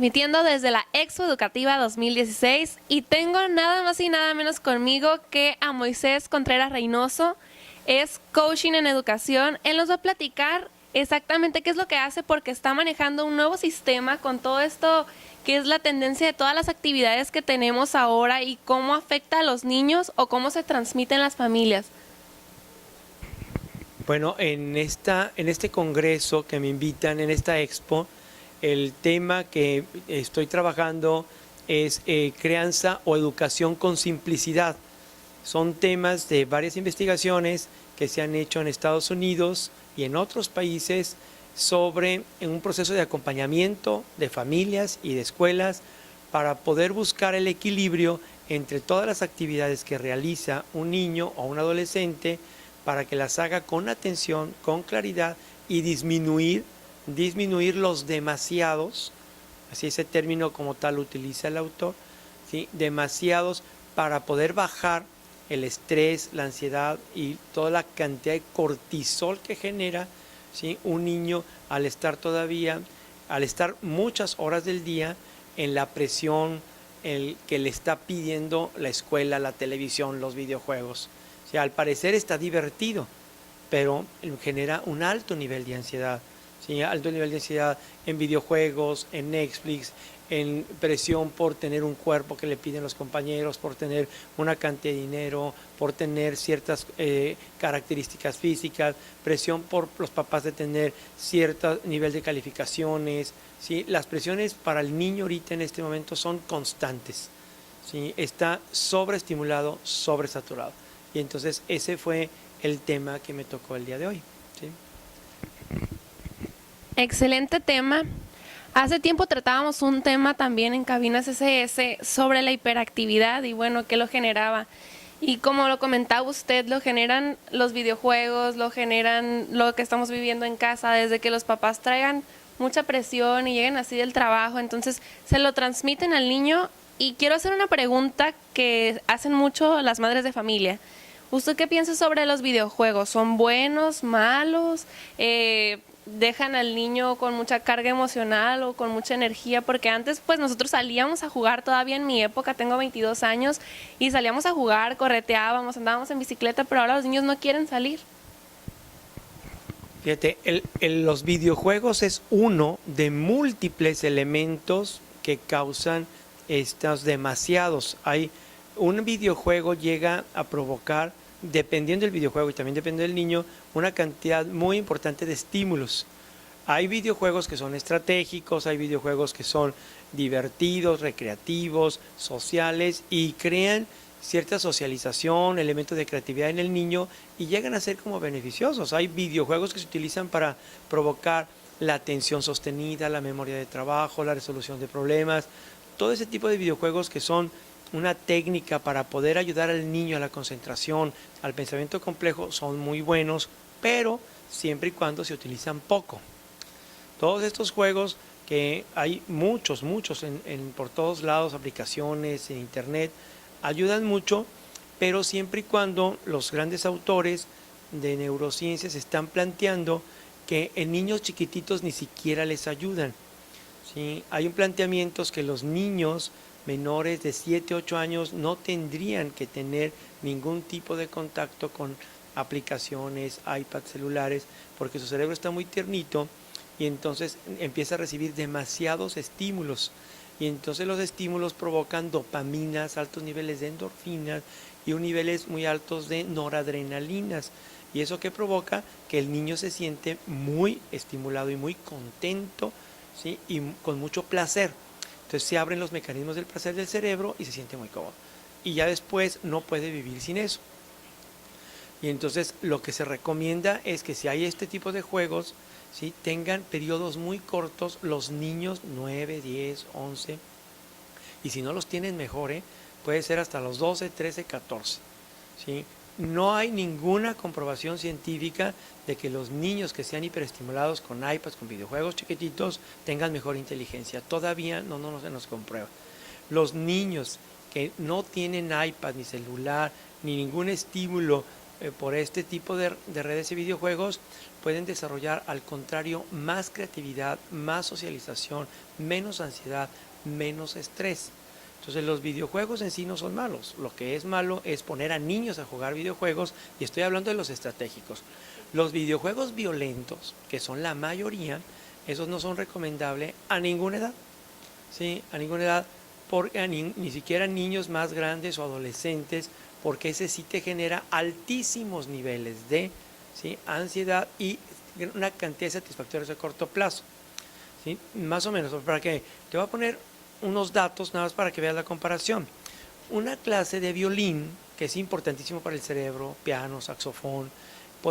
transmitiendo desde la Expo Educativa 2016 y tengo nada más y nada menos conmigo que a Moisés Contreras Reynoso. Es coaching en educación. Él nos va a platicar exactamente qué es lo que hace porque está manejando un nuevo sistema con todo esto que es la tendencia de todas las actividades que tenemos ahora y cómo afecta a los niños o cómo se transmite en las familias. Bueno, en este congreso que me invitan, en esta expo, el tema que estoy trabajando es crianza o educación con simplicidad. Son temas de varias investigaciones que se han hecho en Estados Unidos y en otros países sobre un proceso de acompañamiento de familias y de escuelas para poder buscar el equilibrio entre todas las actividades que realiza un niño o un adolescente para que las haga con atención, con claridad y disminuir los demasiados, así ese término como tal utiliza el autor, ¿sí? Demasiados, para poder bajar el estrés, la ansiedad y toda la cantidad de cortisol que genera, ¿sí? Un niño al estar muchas horas del día en la presión que le está pidiendo la escuela, la televisión, los videojuegos. O sea, al parecer está divertido, pero genera un alto nivel de ansiedad. ¿Sí? Alto nivel de ansiedad en videojuegos, en Netflix, en presión por tener un cuerpo que le piden los compañeros, por tener una cantidad de dinero, por tener ciertas características físicas, presión por los papás de tener cierto nivel de calificaciones. ¿Sí? Las presiones para el niño ahorita en este momento son constantes. ¿Sí? Está sobreestimulado, sobresaturado. Y entonces ese fue el tema que me tocó el día de hoy. ¿Sí? Excelente tema. Hace tiempo tratábamos un tema también en Cabinas SS sobre la hiperactividad y bueno, qué lo generaba. Y como lo comentaba usted, lo generan los videojuegos, lo generan lo que estamos viviendo en casa, desde que los papás traigan mucha presión y lleguen así del trabajo, entonces se lo transmiten al niño. Y quiero hacer una pregunta que hacen mucho las madres de familia. ¿Usted qué piensa sobre los videojuegos? ¿Son buenos, malos? ¿Dejan al niño con mucha carga emocional o con mucha energía? Porque antes pues nosotros salíamos a jugar, todavía en mi época, tengo 22 años, y salíamos a jugar, correteábamos, andábamos en bicicleta, pero ahora los niños no quieren salir. Fíjate, los videojuegos es uno de múltiples elementos que causan estos demasiados. Un videojuego llega a provocar, dependiendo del videojuego y también depende del niño, una cantidad muy importante de estímulos. Hay videojuegos que son estratégicos, hay videojuegos que son divertidos, recreativos, sociales y crean cierta socialización, elementos de creatividad en el niño y llegan a ser como beneficiosos. Hay videojuegos que se utilizan para provocar la atención sostenida, la memoria de trabajo, la resolución de problemas, todo ese tipo de videojuegos que son una técnica para poder ayudar al niño a la concentración, al pensamiento complejo, son muy buenos, pero siempre y cuando se utilizan poco. Todos estos juegos, que hay muchos por todos lados, aplicaciones, en internet, ayudan mucho, pero siempre y cuando los grandes autores de neurociencias están planteando que en niños chiquititos ni siquiera les ayudan. ¿Sí? Hay un planteamiento que los niños menores de 7, 8 años no tendrían que tener ningún tipo de contacto con aplicaciones, iPads, celulares, porque su cerebro está muy tiernito y entonces empieza a recibir demasiados estímulos. Y entonces los estímulos provocan dopaminas, altos niveles de endorfinas y niveles muy altos de noradrenalinas. Y eso que provoca que el niño se siente muy estimulado y muy contento, ¿sí? Y con mucho placer. Entonces se abren los mecanismos del placer del cerebro y se siente muy cómodo. Y ya después no puede vivir sin eso. Y entonces lo que se recomienda es que si hay este tipo de juegos, ¿sí? Tengan periodos muy cortos los niños, 9, 10, 11, y si no los tienen mejor, puede ser hasta los 12, 13, 14. ¿Sí? No hay ninguna comprobación científica de que los niños que sean hiperestimulados con iPads, con videojuegos chiquititos, tengan mejor inteligencia. Todavía no se nos comprueba. Los niños que no tienen iPad, ni celular, ni ningún estímulo por este tipo de redes y videojuegos pueden desarrollar al contrario más creatividad, más socialización, menos ansiedad, menos estrés. Entonces los videojuegos en sí no son malos. Lo que es malo es poner a niños a jugar videojuegos, y estoy hablando de los estratégicos. Los videojuegos violentos, que son la mayoría, esos no son recomendables a ninguna edad. ¿Sí? A ninguna edad, porque ni siquiera niños más grandes o adolescentes, porque ese sí te genera altísimos niveles de, ¿sí?, ansiedad y una cantidad de satisfactorios a corto plazo. ¿Sí? Más o menos, para que te voy a poner unos datos nada más para que veas la comparación. Una clase de violín, que es importantísimo para el cerebro, piano, saxofón,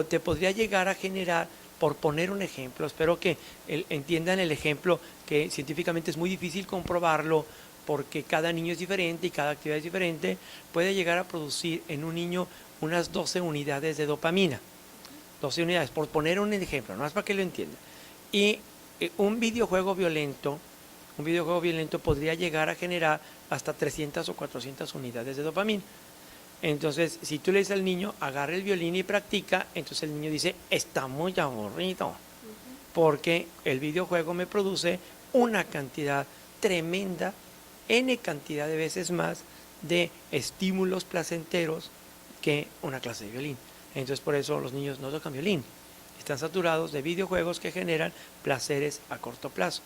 te podría llegar a generar, por poner un ejemplo, espero que entiendan el ejemplo, que científicamente es muy difícil comprobarlo porque cada niño es diferente y cada actividad es diferente, puede llegar a producir en un niño unas 12 unidades de dopamina. 12 unidades, por poner un ejemplo, no es para que lo entiendan. Y un videojuego violento podría llegar a generar hasta 300 o 400 unidades de dopamina. Entonces, si tú le dices al niño, agarra el violín y practica, entonces el niño dice, está muy aburrido, porque el videojuego me produce una cantidad tremenda, N cantidad de veces más, de estímulos placenteros que una clase de violín. Entonces, por eso los niños no tocan violín. Están saturados de videojuegos que generan placeres a corto plazo.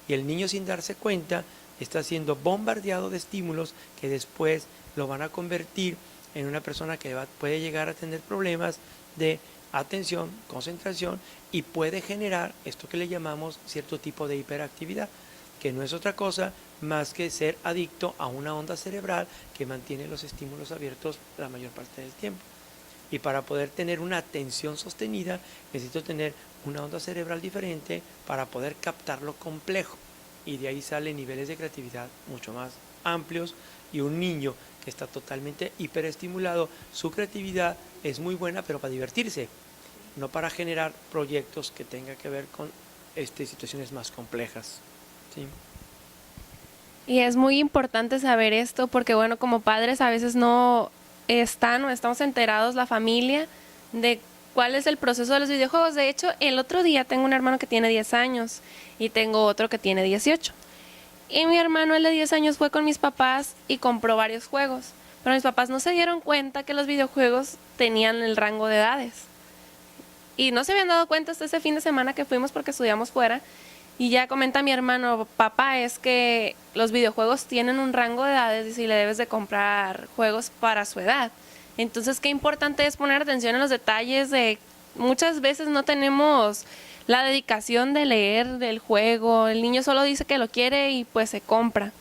Y el niño, sin darse cuenta, está siendo bombardeado de estímulos que después lo van a convertir en una persona que puede llegar a tener problemas de atención, concentración, y puede generar esto que le llamamos cierto tipo de hiperactividad, que no es otra cosa más que ser adicto a una onda cerebral que mantiene los estímulos abiertos la mayor parte del tiempo. Y para poder tener una atención sostenida, necesito tener una onda cerebral diferente para poder captar lo complejo. Y de ahí salen niveles de creatividad mucho más amplios, y un niño que está totalmente hiperestimulado, su creatividad es muy buena, pero para divertirse, no para generar proyectos que tengan que ver con situaciones más complejas. ¿Sí? Y es muy importante saber esto porque, bueno, como padres a veces no estamos enterados la familia de cuál es el proceso de los videojuegos. De hecho, el otro día tengo un hermano que tiene 10 años y tengo otro que tiene 18. Y mi hermano, el de 10 años, fue con mis papás y compró varios juegos. Pero mis papás no se dieron cuenta que los videojuegos tenían el rango de edades. Y no se habían dado cuenta hasta ese fin de semana que fuimos porque estudiamos fuera. Y ya comenta mi hermano, papá, es que los videojuegos tienen un rango de edades y si le debes de comprar juegos para su edad. Entonces, qué importante es poner atención en los detalles de muchas veces no tenemos la dedicación de leer del juego, el niño solo dice que lo quiere y pues se compra.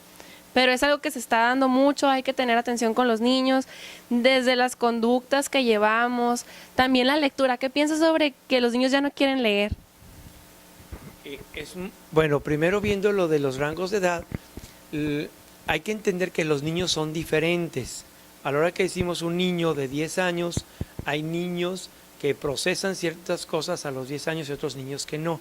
Pero es algo que se está dando mucho, hay que tener atención con los niños, desde las conductas que llevamos, también la lectura. ¿Qué piensas sobre que los niños ya no quieren leer? Bueno, primero viendo lo de los rangos de edad, hay que entender que los niños son diferentes. A la hora que decimos un niño de 10 años, hay niños que procesan ciertas cosas a los 10 años y otros niños que no.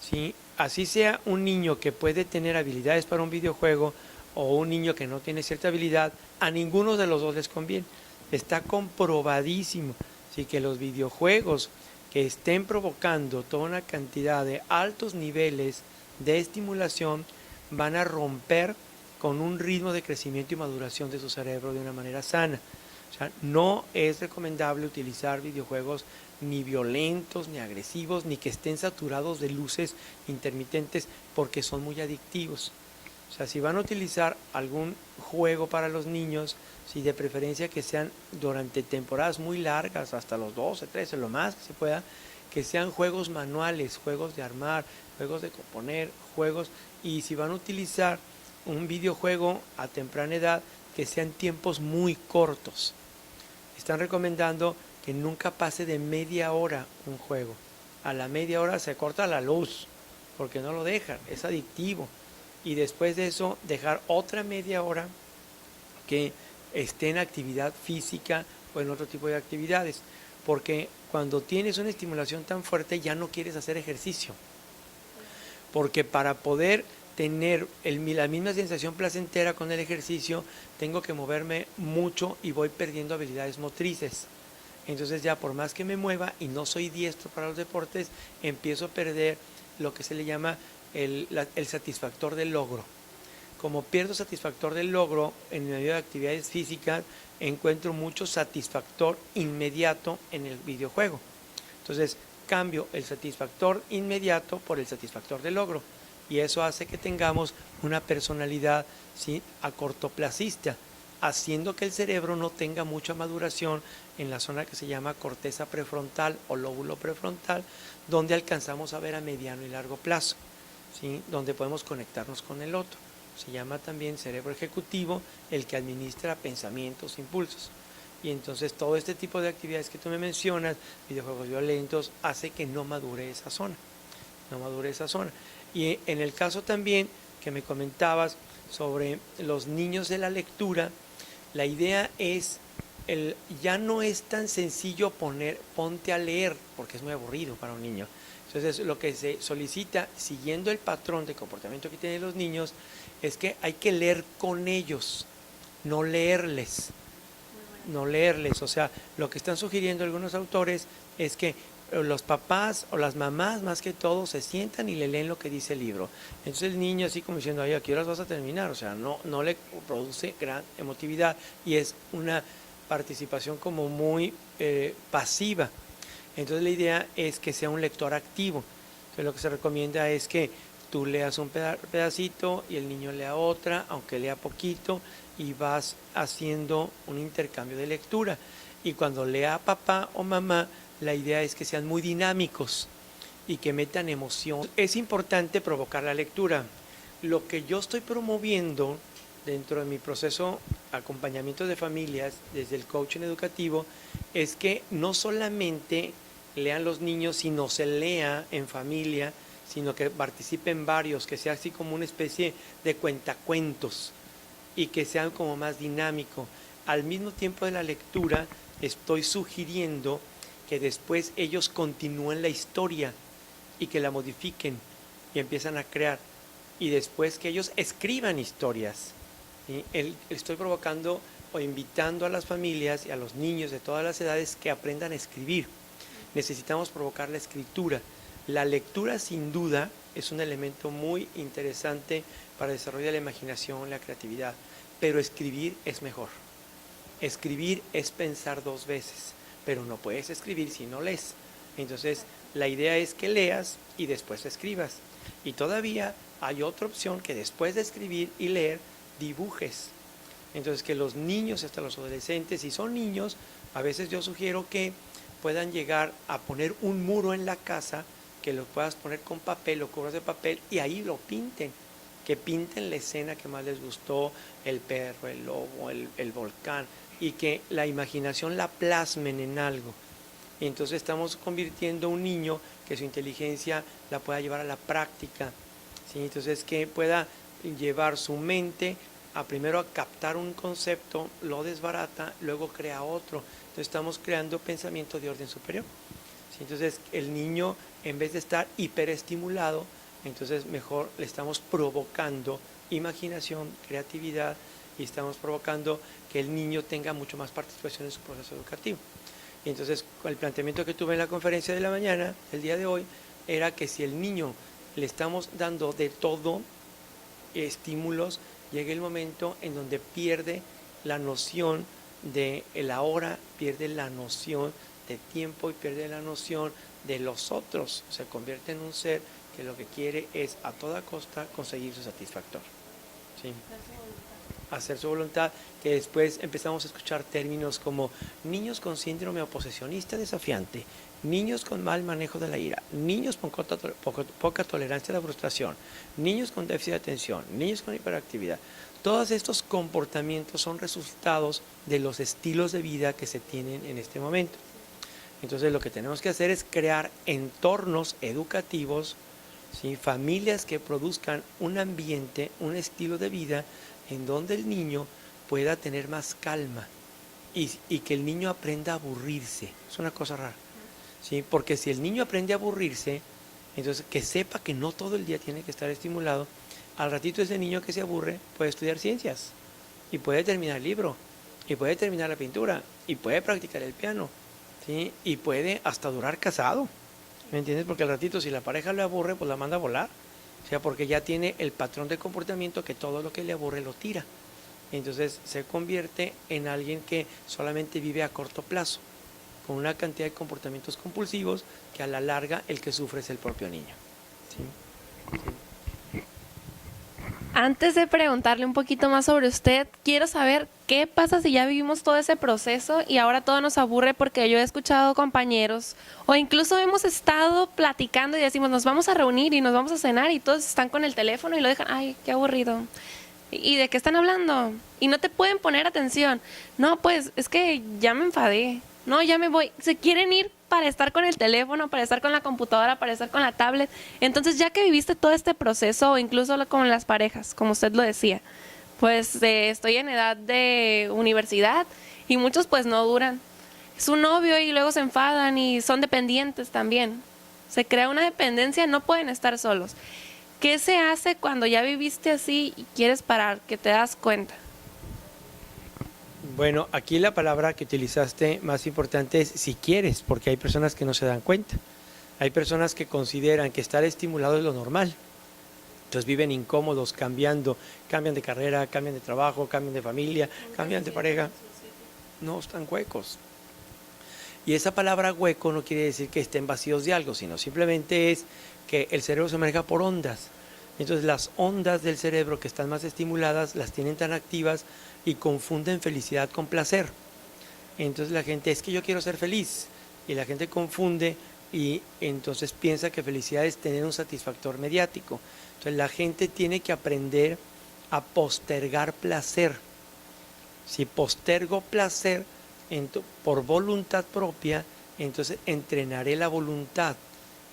¿Sí? Así sea un niño que puede tener habilidades para un videojuego o un niño que no tiene cierta habilidad, a ninguno de los dos les conviene. Está comprobadísimo, ¿sí?, que los videojuegos que estén provocando toda una cantidad de altos niveles de estimulación van a romper con un ritmo de crecimiento y maduración de su cerebro de una manera sana. O sea, no es recomendable utilizar videojuegos ni violentos, ni agresivos, ni que estén saturados de luces intermitentes porque son muy adictivos. O sea, si van a utilizar algún juego para los niños, si de preferencia que sean durante temporadas muy largas, hasta los 12, 13, lo más que se pueda, que sean juegos manuales, juegos de armar, juegos de componer, juegos, y si van a utilizar un videojuego a temprana edad, que sean tiempos muy cortos. Están recomendando que nunca pase de media hora un juego. A la media hora se corta la luz, porque no lo dejan, es adictivo. Y después de eso, dejar otra media hora que esté en actividad física o en otro tipo de actividades. Porque cuando tienes una estimulación tan fuerte, ya no quieres hacer ejercicio. Porque para poder tener la misma sensación placentera con el ejercicio, tengo que moverme mucho y voy perdiendo habilidades motrices. Entonces ya por más que me mueva y no soy diestro para los deportes, empiezo a perder lo que se le llama el satisfactor del logro. Como pierdo satisfactor del logro en medio de actividades físicas, encuentro mucho satisfactor inmediato en el videojuego. Entonces cambio el satisfactor inmediato por el satisfactor del logro. Y eso hace que tengamos una personalidad, ¿sí?, a cortoplacista, haciendo que el cerebro no tenga mucha maduración en la zona que se llama corteza prefrontal o lóbulo prefrontal, donde alcanzamos a ver a mediano y largo plazo, ¿sí?, donde podemos conectarnos con el otro. Se llama también cerebro ejecutivo, el que administra pensamientos, impulsos. Y entonces todo este tipo de actividades que tú me mencionas, videojuegos violentos, hace que no madure esa zona. No madure esa zona. Y en el caso también que me comentabas sobre los niños de la lectura, la idea es, ya no es tan sencillo ponte a leer, porque es muy aburrido para un niño. Entonces lo que se solicita, siguiendo el patrón de comportamiento que tienen los niños, es que hay que leer con ellos, no leerles. No leerles, o sea, lo que están sugiriendo algunos autores es que los papás o las mamás más que todo se sientan y le leen lo que dice el libro. Entonces el niño así como diciendo, ay, ¿a qué horas vas a terminar? O sea, no le produce gran emotividad y es una participación como muy pasiva. Entonces la idea es que sea un lector activo. Entonces lo que se recomienda es que tú leas un pedacito y el niño lea otra, aunque lea poquito, y vas haciendo un intercambio de lectura. Y cuando lea papá o mamá, la idea es que sean muy dinámicos y que metan emoción. Es importante provocar la lectura. Lo que yo estoy promoviendo dentro de mi proceso de acompañamiento de familias, desde el coaching educativo, es que no solamente lean los niños, sino se lea en familia, sino que participen varios, que sea así como una especie de cuentacuentos y que sean como más dinámico. Al mismo tiempo de la lectura, estoy sugiriendo que después ellos continúen la historia y que la modifiquen y empiezan a crear. Y después que ellos escriban historias. ¿Sí? Estoy provocando o invitando a las familias y a los niños de todas las edades que aprendan a escribir. Necesitamos provocar la escritura. La lectura sin duda es un elemento muy interesante para desarrollar la imaginación, la creatividad, pero escribir es mejor. Escribir es pensar dos veces, pero no puedes escribir si no lees. Entonces la idea es que leas y después escribas. Y todavía hay otra opción, que después de escribir y leer, dibujes. Entonces que los niños, hasta los adolescentes, si son niños, a veces yo sugiero que puedan llegar a poner un muro en la casa, que lo puedas poner con papel, lo cubras de papel y ahí lo pinten, que pinten la escena que más les gustó, el perro, el lobo, el volcán, y que la imaginación la plasmen en algo. Y entonces estamos convirtiendo a un niño que su inteligencia la pueda llevar a la práctica, ¿sí? Entonces que pueda llevar su mente primero a captar un concepto, lo desbarata, luego crea otro. Entonces estamos creando pensamiento de orden superior. ¿Sí? Entonces el niño, en vez de estar hiperestimulado, entonces mejor le estamos provocando imaginación, creatividad, y estamos provocando que el niño tenga mucho más participación en su proceso educativo. Y entonces el planteamiento que tuve en la conferencia de la mañana, el día de hoy, era que si el niño le estamos dando de todo estímulos, llega el momento en donde pierde la noción de la hora, pierde la noción de tiempo y pierde la noción de los otros. Se convierte en un ser que lo que quiere es a toda costa conseguir su satisfactor. ¿Sí? Hacer su voluntad, que después empezamos a escuchar términos como niños con síndrome oposicionista desafiante, niños con mal manejo de la ira, niños con poca tolerancia a la frustración, niños con déficit de atención, niños con hiperactividad. Todos estos comportamientos son resultados de los estilos de vida que se tienen en este momento. Entonces lo que tenemos que hacer es crear entornos educativos, ¿sí? Familias que produzcan un ambiente, un estilo de vida en donde el niño pueda tener más calma y que el niño aprenda a aburrirse. Es una cosa rara, ¿sí? Porque si el niño aprende a aburrirse, entonces que sepa que no todo el día tiene que estar estimulado. Al ratito ese niño que se aburre puede estudiar ciencias y puede terminar el libro y puede terminar la pintura y puede practicar el piano, ¿sí? Y puede hasta durar casado, ¿me entiendes? Porque al ratito si la pareja le aburre, pues la manda a volar. O sea, porque ya tiene el patrón de comportamiento que todo lo que le aburre lo tira. Entonces se convierte en alguien que solamente vive a corto plazo, con una cantidad de comportamientos compulsivos que a la larga el que sufre es el propio niño. ¿Sí? Sí. Antes de preguntarle un poquito más sobre usted, quiero saber qué pasa si ya vivimos todo ese proceso y ahora todo nos aburre, porque yo he escuchado compañeros o incluso hemos estado platicando y decimos nos vamos a reunir y nos vamos a cenar y todos están con el teléfono y lo dejan, ay, qué aburrido. ¿Y de qué están hablando? Y no te pueden poner atención. No, pues es que ya me enfadé. No, ya me voy. Se quieren ir para estar con el teléfono, para estar con la computadora, para estar con la tablet. Entonces, ya que viviste todo este proceso, o incluso con las parejas, como usted lo decía, pues estoy en edad de universidad y muchos pues no duran. Es un novio y luego se enfadan y son dependientes también. Se crea una dependencia, no pueden estar solos. ¿Qué se hace cuando ya viviste así y quieres parar, que te das cuenta? Bueno, aquí la palabra que utilizaste más importante es si quieres, porque hay personas que no se dan cuenta. Hay personas que consideran que estar estimulado es lo normal. Entonces viven incómodos, cambian de carrera, cambian de trabajo, cambian de familia, cambian de pareja. No, están huecos. Y esa palabra hueco no quiere decir que estén vacíos de algo, sino simplemente es que el cerebro se maneja por ondas. Entonces las ondas del cerebro que están más estimuladas las tienen tan activas y confunden felicidad con placer. Entonces la gente, es que yo quiero ser feliz, y la gente confunde y entonces piensa que felicidad es tener un satisfactor mediático. Entonces la gente tiene que aprender a postergar placer. Si postergo placer por voluntad propia, entonces entrenaré la voluntad,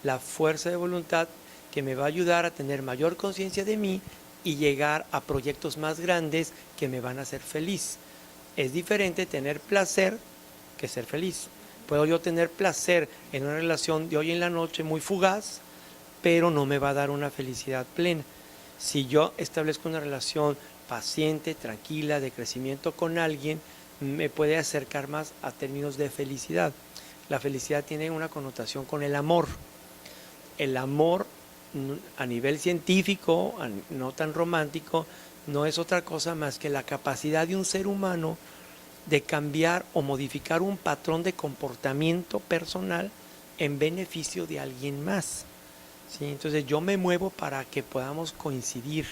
la fuerza de voluntad que me va a ayudar a tener mayor conciencia de mí y llegar a proyectos más grandes que me van a hacer feliz. Es diferente tener placer que ser feliz. Puedo yo tener placer en una relación de hoy en la noche muy fugaz, pero no me va a dar una felicidad plena. Si yo establezco una relación paciente, tranquila, de crecimiento con alguien, me puede acercar más a términos de felicidad. La felicidad tiene una connotación con el amor. El amor a nivel científico, no tan romántico, no es otra cosa más que la capacidad de un ser humano de cambiar o modificar un patrón de comportamiento personal en beneficio de alguien más. ¿Sí? Entonces yo me muevo para que podamos coincidir.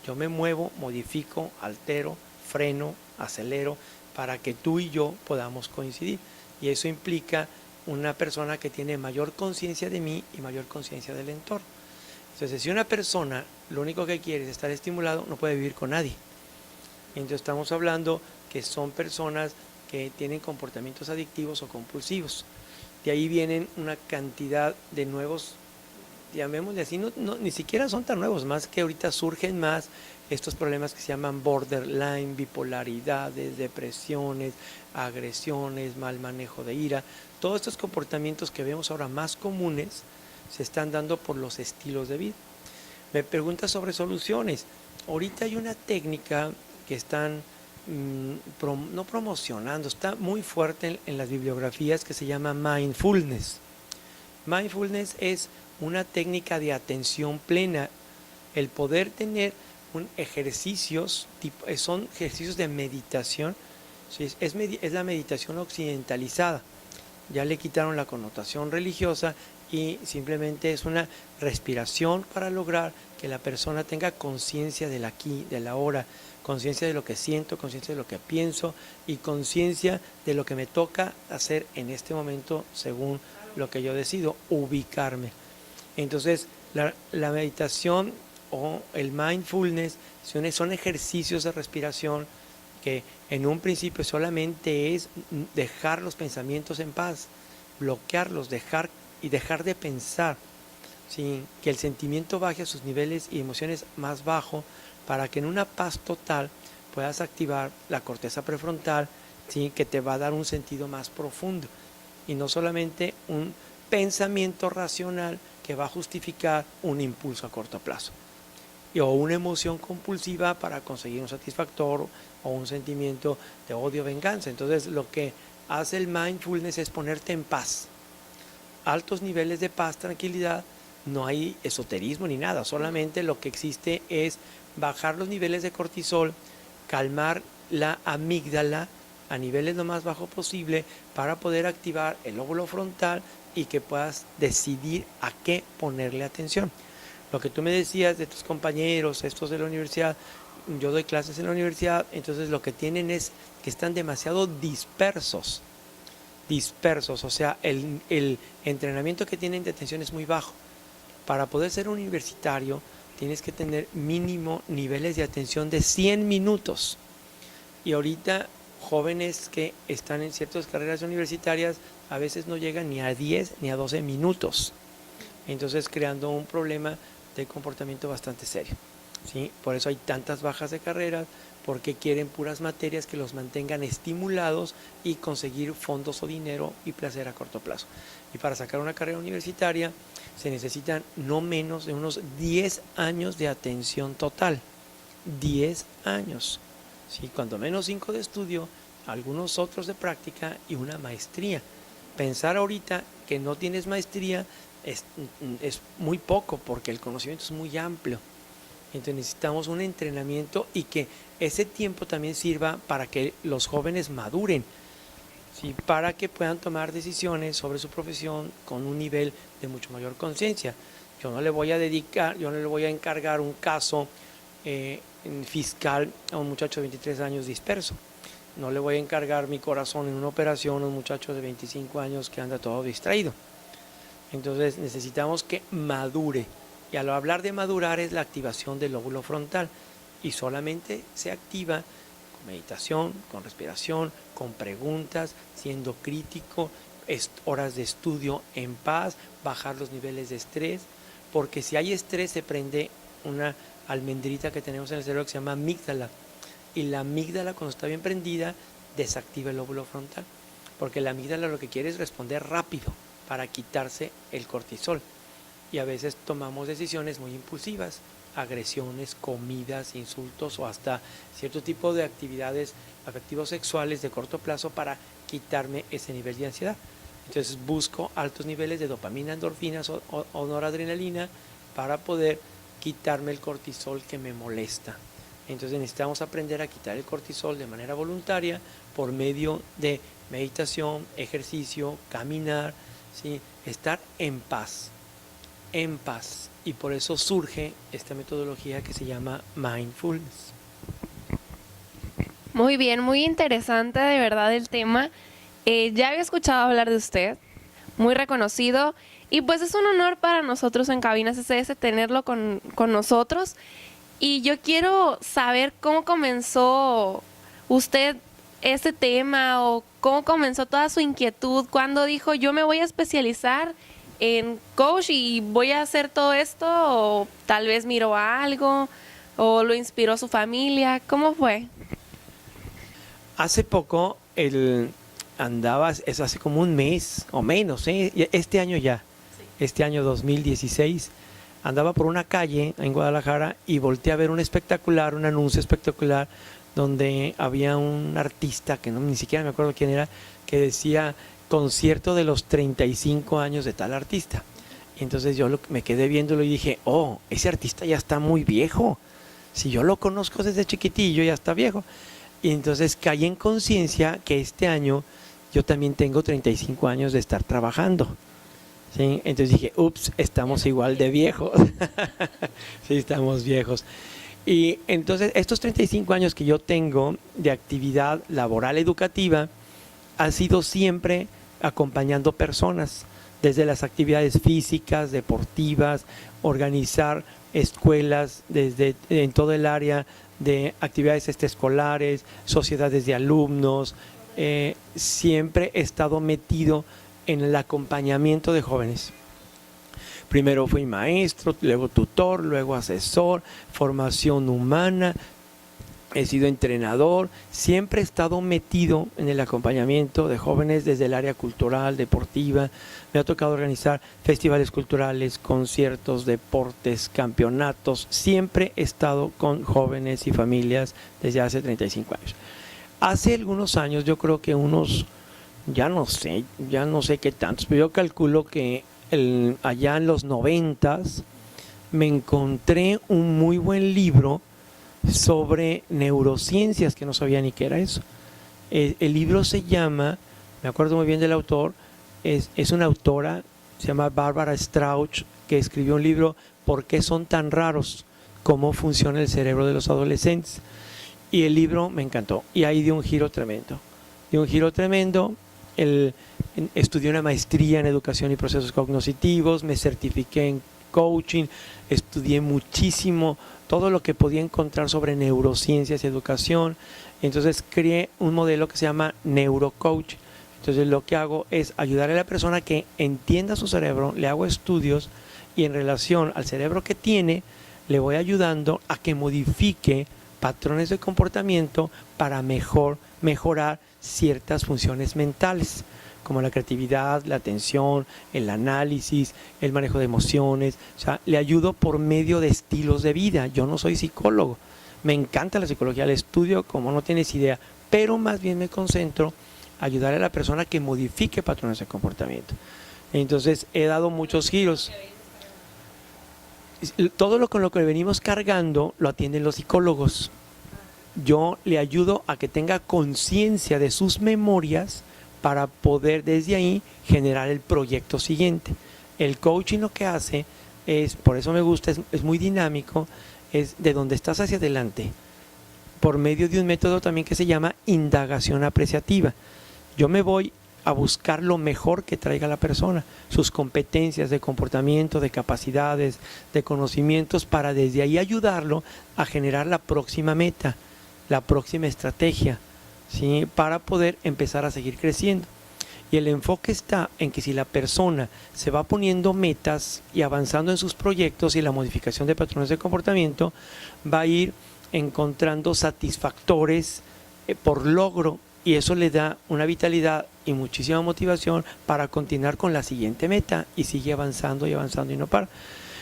Yo me muevo, modifico, altero, freno, acelero, para que tú y yo podamos coincidir. Y eso implica una persona que tiene mayor conciencia de mí y mayor conciencia del entorno. Entonces, si una persona lo único que quiere es estar estimulado, no puede vivir con nadie. Entonces estamos hablando que son personas que tienen comportamientos adictivos o compulsivos. De ahí vienen una cantidad de nuevos, llamémosle así, ni siquiera son tan nuevos, más que ahorita surgen más estos problemas que se llaman borderline, bipolaridades, depresiones, agresiones, mal manejo de ira. Todos estos comportamientos que vemos ahora más comunes se están dando por los estilos de vida. Me pregunta sobre soluciones. Ahorita hay una técnica que están no promocionando, está muy fuerte en las bibliografías, que se llama mindfulness. Mindfulness es una técnica de atención plena, el poder tener ejercicios, son ejercicios de meditación. ¿Sí? Es la meditación occidentalizada, ya le quitaron la connotación religiosa y simplemente es una respiración para lograr que la persona tenga conciencia del aquí, del ahora, conciencia de lo que siento, conciencia de lo que pienso y conciencia de lo que me toca hacer en este momento según lo que yo decido, ubicarme. Entonces, la meditación o el mindfulness son ejercicios de respiración que en un principio solamente es dejar los pensamientos en paz, bloquearlos, dejar de pensar, ¿sí? Que el sentimiento baje a sus niveles y emociones más bajos, para que en una paz total puedas activar la corteza prefrontal, ¿sí? Que te va a dar un sentido más profundo y no solamente un pensamiento racional que va a justificar un impulso a corto plazo o una emoción compulsiva para conseguir un satisfactor o un sentimiento de odio o venganza. Entonces lo que Haz el mindfulness, es ponerte en paz. Altos niveles de paz, tranquilidad, no hay esoterismo ni nada, solamente lo que existe es bajar los niveles de cortisol, calmar la amígdala a niveles lo más bajo posible para poder activar el lóbulo frontal y que puedas decidir a qué ponerle atención. Lo que tú me decías de tus compañeros, estos de la universidad, yo doy clases en la universidad, entonces lo que tienen es que están demasiado dispersos, o sea, el entrenamiento que tienen de atención es muy bajo. Para poder ser universitario tienes que tener mínimo niveles de atención de 100 minutos. Y ahorita jóvenes que están en ciertas carreras universitarias a veces no llegan ni a 10 ni a 12 minutos. Entonces creando un problema de comportamiento bastante serio, ¿sí? Por eso hay tantas bajas de carreras, porque quieren puras materias que los mantengan estimulados y conseguir fondos o dinero y placer a corto plazo. Y para sacar una carrera universitaria se necesitan no menos de unos 10 años de atención total. 10 años, ¿sí? Cuando menos 5 de estudio, algunos otros de práctica y una maestría. Pensar ahorita que no tienes maestría es muy poco, porque el conocimiento es muy amplio. Entonces necesitamos un entrenamiento y que ese tiempo también sirva para que los jóvenes maduren, ¿sí? Para que puedan tomar decisiones sobre su profesión con un nivel de mucho mayor conciencia. Yo no le voy a encargar un caso fiscal a un muchacho de 23 años disperso. No le voy a encargar mi corazón en una operación a un muchacho de 25 años que anda todo distraído. Entonces necesitamos que madure. Y al hablar de madurar es la activación del lóbulo frontal. Y solamente se activa con meditación, con respiración, con preguntas, siendo crítico, horas de estudio en paz, bajar los niveles de estrés. Porque si hay estrés se prende una almendrita que tenemos en el cerebro que se llama amígdala. Y la amígdala, cuando está bien prendida, desactiva el lóbulo frontal. Porque la amígdala lo que quiere es responder rápido para quitarse el cortisol. Y a veces tomamos decisiones muy impulsivas, agresiones, comidas, insultos o hasta cierto tipo de actividades afectivos sexuales de corto plazo para quitarme ese nivel de ansiedad. Entonces busco altos niveles de dopamina, endorfinas o noradrenalina para poder quitarme el cortisol que me molesta. Entonces necesitamos aprender a quitar el cortisol de manera voluntaria por medio de meditación, ejercicio, caminar, ¿sí? Estar en paz. Y por eso surge esta metodología que se llama mindfulness. Muy bien, muy interesante de verdad el tema. Ya había escuchado hablar de usted, muy reconocido, y pues es un honor para nosotros en Cabina CCS tenerlo con nosotros. Y yo quiero saber cómo comenzó usted este tema o cómo comenzó toda su inquietud, cuando dijo yo me voy a especializar en coach y voy a hacer todo esto, o tal vez miró algo o lo inspiró su familia. ¿Cómo fue? Hace poco es hace como un mes o menos, este año ya, sí. Este año 2016, andaba por una calle en Guadalajara y volteé a ver un anuncio espectacular, donde había un artista, que ni siquiera me acuerdo quién era, que decía concierto de los 35 años de tal artista. Y entonces yo me quedé viéndolo y dije, ese artista ya está muy viejo. Si yo lo conozco desde chiquitillo, ya está viejo. Y entonces caí en conciencia que este año yo también tengo 35 años de estar trabajando. ¿Sí? Entonces dije, estamos igual de viejos. Sí, estamos viejos. Y entonces estos 35 años que yo tengo de actividad laboral educativa ha sido siempre acompañando personas, desde las actividades físicas, deportivas, organizar escuelas en todo el área de actividades extraescolares, sociedades de alumnos. Siempre he estado metido en el acompañamiento de jóvenes. Primero fui maestro, luego tutor, luego asesor, formación humana, he sido entrenador, siempre he estado metido en el acompañamiento de jóvenes desde el área cultural, deportiva. Me ha tocado organizar festivales culturales, conciertos, deportes, campeonatos. Siempre he estado con jóvenes y familias desde hace 35 años. Hace algunos años, yo creo que unos ya no sé qué tantos, pero yo calculo que allá en los 90s me encontré un muy buen libro sobre neurociencias, que no sabía ni qué era eso. El libro se llama, me acuerdo muy bien del autor, es una autora, se llama Barbara Strauch, que escribió un libro ¿Por qué son tan raros? Cómo funciona el cerebro de los adolescentes. Y el libro me encantó, y ahí dio un giro tremendo. Dio un giro tremendo. Estudié una maestría en educación y procesos cognitivos, me certifiqué en coaching, estudié muchísimo todo lo que podía encontrar sobre neurociencias y educación. Entonces creé un modelo que se llama neurocoach. Entonces lo que hago es ayudar a la persona a que entienda su cerebro, le hago estudios y en relación al cerebro que tiene, le voy ayudando a que modifique patrones de comportamiento para mejorar ciertas funciones mentales, como la creatividad, la atención, el análisis, el manejo de emociones. O sea, le ayudo por medio de estilos de vida. Yo no soy psicólogo, me encanta la psicología, la estudio como no tienes idea, pero más bien me concentro en ayudar a la persona a que modifique patrones de comportamiento. Entonces he dado muchos giros. Todo lo con lo que venimos cargando lo atienden los psicólogos. Yo le ayudo a que tenga conciencia de sus memorias para poder desde ahí generar el proyecto siguiente. El coaching lo que hace es, por eso me gusta, es muy dinámico, es de donde estás hacia adelante, por medio de un método también que se llama indagación apreciativa. Yo me voy a buscar lo mejor que traiga la persona, sus competencias de comportamiento, de capacidades, de conocimientos, para desde ahí ayudarlo a generar la próxima meta, la próxima estrategia, ¿sí? Para poder empezar a seguir creciendo. Y el enfoque está en que si la persona se va poniendo metas y avanzando en sus proyectos y la modificación de patrones de comportamiento, va a ir encontrando satisfactores por logro, y eso le da una vitalidad y muchísima motivación para continuar con la siguiente meta, y sigue avanzando y avanzando y no para.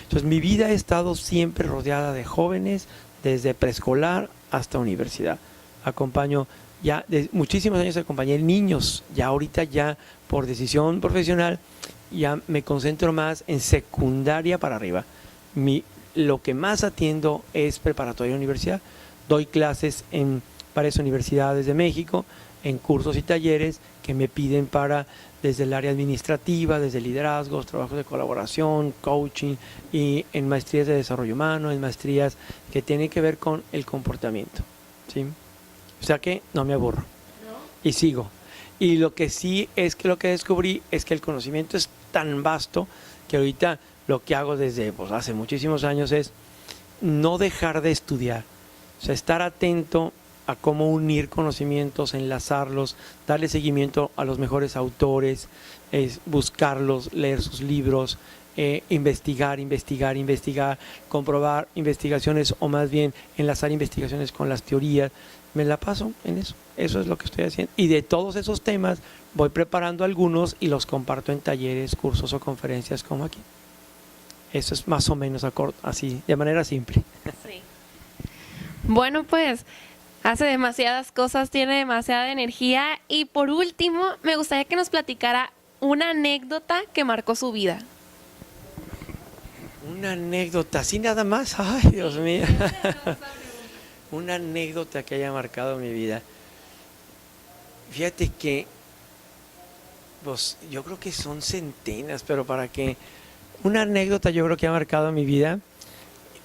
Entonces mi vida ha estado siempre rodeada de jóvenes, desde preescolar hasta universidad. Acompaño ya de muchísimos años, acompañé niños, ya ahorita ya por decisión profesional ya me concentro más en secundaria para arriba. Lo que más atiendo es preparatoria y universidad. Doy clases en varias universidades de México, en cursos y talleres que me piden para desde el área administrativa, desde liderazgos, trabajos de colaboración, coaching, y en maestrías de desarrollo humano, en maestrías que tienen que ver con el comportamiento, ¿sí? O sea que no me aburro, ¿no? Y sigo. Y lo que sí es que lo que descubrí es que el conocimiento es tan vasto que ahorita lo que hago desde hace muchísimos años es no dejar de estudiar, o sea, estar atento a cómo unir conocimientos, enlazarlos, darle seguimiento a los mejores autores, buscarlos, leer sus libros, investigar, comprobar investigaciones, o más bien enlazar investigaciones con las teorías. Me la paso en eso es lo que estoy haciendo. Y de todos esos temas voy preparando algunos y los comparto en talleres, cursos o conferencias como aquí. Eso es más o menos así, de manera simple. Sí. Bueno, pues hace demasiadas cosas, tiene demasiada energía, y por último me gustaría que nos platicara una anécdota que marcó su vida. Una anécdota, así nada más. Ay, Dios mío. Una anécdota que haya marcado mi vida. Fíjate que yo creo que son centenas, pero para que una anécdota yo creo que ha marcado mi vida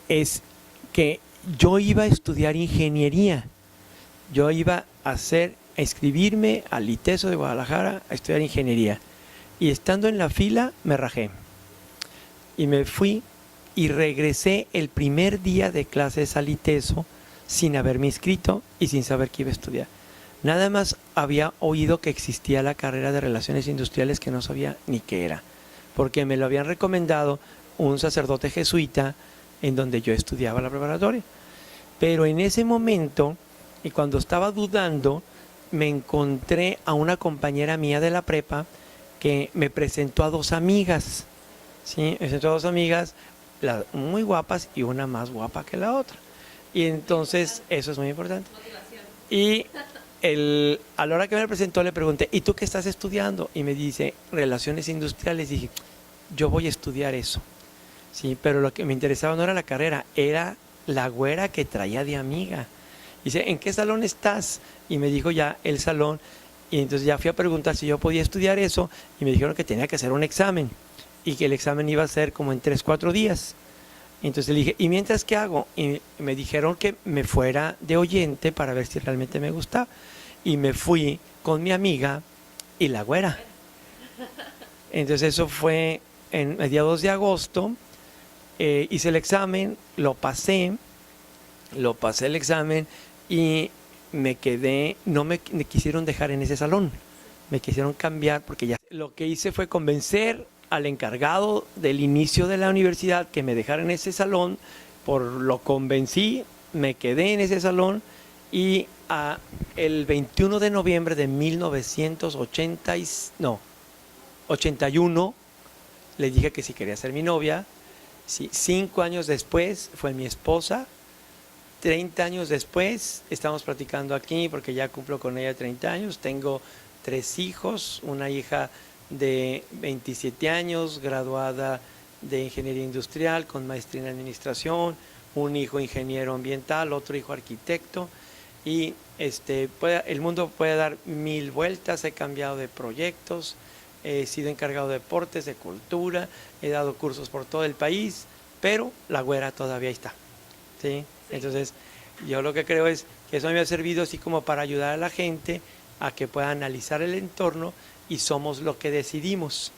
es que yo iba a estudiar ingeniería. Yo iba a inscribirme al ITESO de Guadalajara a estudiar ingeniería. Y estando en la fila me rajé. Y me fui y regresé el primer día de clases al ITESO sin haberme inscrito y sin saber que iba a estudiar. Nada más había oído que existía la carrera de Relaciones Industriales, que no sabía ni qué era, porque me lo habían recomendado un sacerdote jesuita en donde yo estudiaba la preparatoria. Pero en ese momento, y cuando estaba dudando, me encontré a una compañera mía de la prepa que me presentó a dos amigas, ¿sí? Me presentó a dos amigas, muy guapas, y una más guapa que la otra. Y entonces, eso es muy importante. Y A la hora que me presentó le pregunté, ¿y tú qué estás estudiando? Y me dice, Relaciones Industriales. Dije, yo voy a estudiar eso. Sí, pero lo que me interesaba no era la carrera, era la güera que traía de amiga. Dice, ¿en qué salón estás? Y me dijo ya el salón. Y entonces ya fui a preguntar si yo podía estudiar eso. Y me dijeron que tenía que hacer un examen. Y que el examen iba a ser como en 3, 4 días. Entonces le dije, ¿y mientras qué hago? Y me dijeron que me fuera de oyente para ver si realmente me gustaba. Y me fui con mi amiga y la güera. Entonces eso fue en mediados de agosto. Hice el examen, lo pasé el examen y me quedé, no me quisieron dejar en ese salón, me quisieron cambiar porque ya lo que hice fue convencer al encargado del inicio de la universidad que me dejara en ese salón, lo convencí, me quedé en ese salón y el 21 de noviembre de 1981 le dije que si quería ser mi novia. Sí, 5 años después fue mi esposa. 30 años después estamos platicando aquí porque ya cumplo con ella 30 años. Tengo 3 hijos, una hija de 27 años, graduada de Ingeniería Industrial con maestría en Administración, un hijo ingeniero ambiental, otro hijo arquitecto. Y el mundo puede dar 1000 vueltas, he cambiado de proyectos. He sido encargado de deportes, de cultura, he dado cursos por todo el país, pero la güera todavía está. ¿Sí? Entonces, yo lo que creo es que eso me ha servido así como para ayudar a la gente a que pueda analizar el entorno y somos lo que decidimos,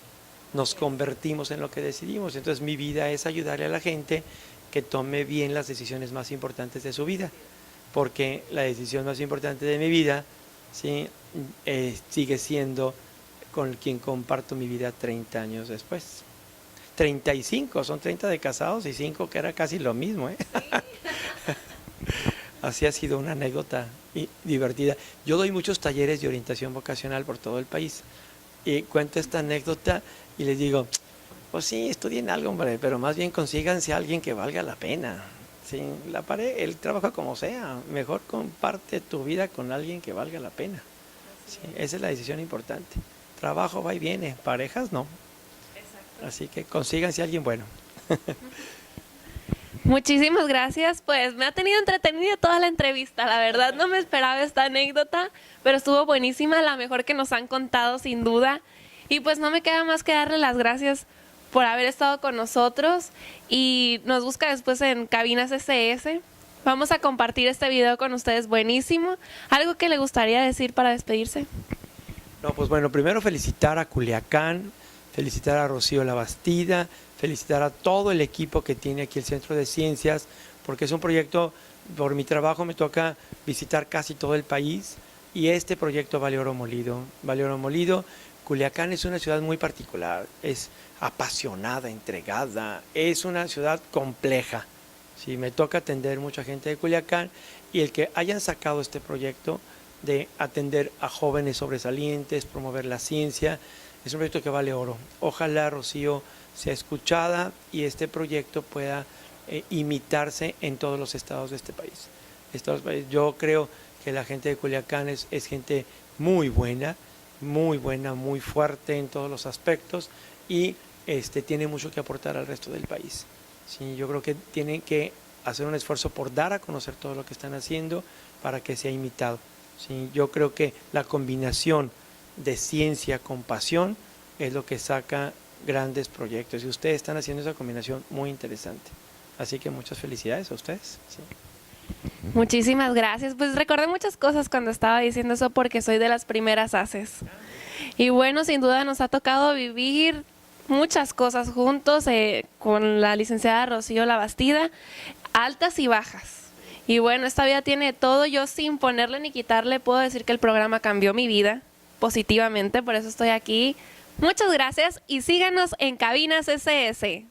nos convertimos en lo que decidimos. Entonces, mi vida es ayudarle a la gente que tome bien las decisiones más importantes de su vida, porque la decisión más importante de mi vida, ¿sí? Sigue siendo con quien comparto mi vida 30 años después. 35, son 30 de casados y 5 que era casi lo mismo, ¿eh? Sí. Así ha sido una anécdota divertida. Yo doy muchos talleres de orientación vocacional por todo el país y cuento esta anécdota y les digo, pues sí, estudien algo, hombre, pero más bien consíganse a alguien que valga la pena. Sí, el trabajo como sea, mejor comparte tu vida con alguien que valga la pena. Sí, esa es la decisión importante. Trabajo va y viene, parejas no. Exacto. Así que consíganse a alguien bueno. Muchísimas gracias, pues me ha tenido entretenida toda la entrevista, la verdad no me esperaba esta anécdota, pero estuvo buenísima, la mejor que nos han contado sin duda, y pues no me queda más que darle las gracias por haber estado con nosotros y nos busca después en Cabinas SS. Vamos a compartir este video con ustedes, buenísimo. ¿Algo que le gustaría decir para despedirse? No, pues bueno, primero felicitar a Culiacán, felicitar a Rocío Labastida, felicitar a todo el equipo que tiene aquí el Centro de Ciencias, porque es un proyecto, por mi trabajo me toca visitar casi todo el país y este proyecto vale oro molido, vale oro molido. Culiacán es una ciudad muy particular, es apasionada, entregada, es una ciudad compleja. Sí, me toca atender mucha gente de Culiacán y el que hayan sacado este proyecto de atender a jóvenes sobresalientes, promover la ciencia, es un proyecto que vale oro. Ojalá Rocío sea escuchada y este proyecto pueda imitarse en todos los estados de este país. Yo creo que la gente de Culiacán es gente muy buena, muy fuerte en todos los aspectos y tiene mucho que aportar al resto del país. Sí, yo creo que tienen que hacer un esfuerzo por dar a conocer todo lo que están haciendo para que sea imitado. Sí, yo creo que la combinación de ciencia con pasión es lo que saca grandes proyectos y ustedes están haciendo esa combinación muy interesante. Así que muchas felicidades a ustedes. Sí. Muchísimas gracias. Pues recordé muchas cosas cuando estaba diciendo eso porque soy de las primeras haces. Y bueno, sin duda nos ha tocado vivir muchas cosas juntos con la licenciada Rocío Labastida, altas y bajas. Y bueno, esta vida tiene todo. Yo sin ponerle ni quitarle puedo decir que el programa cambió mi vida positivamente, por eso estoy aquí. Muchas gracias y síganos en Cabinas SS.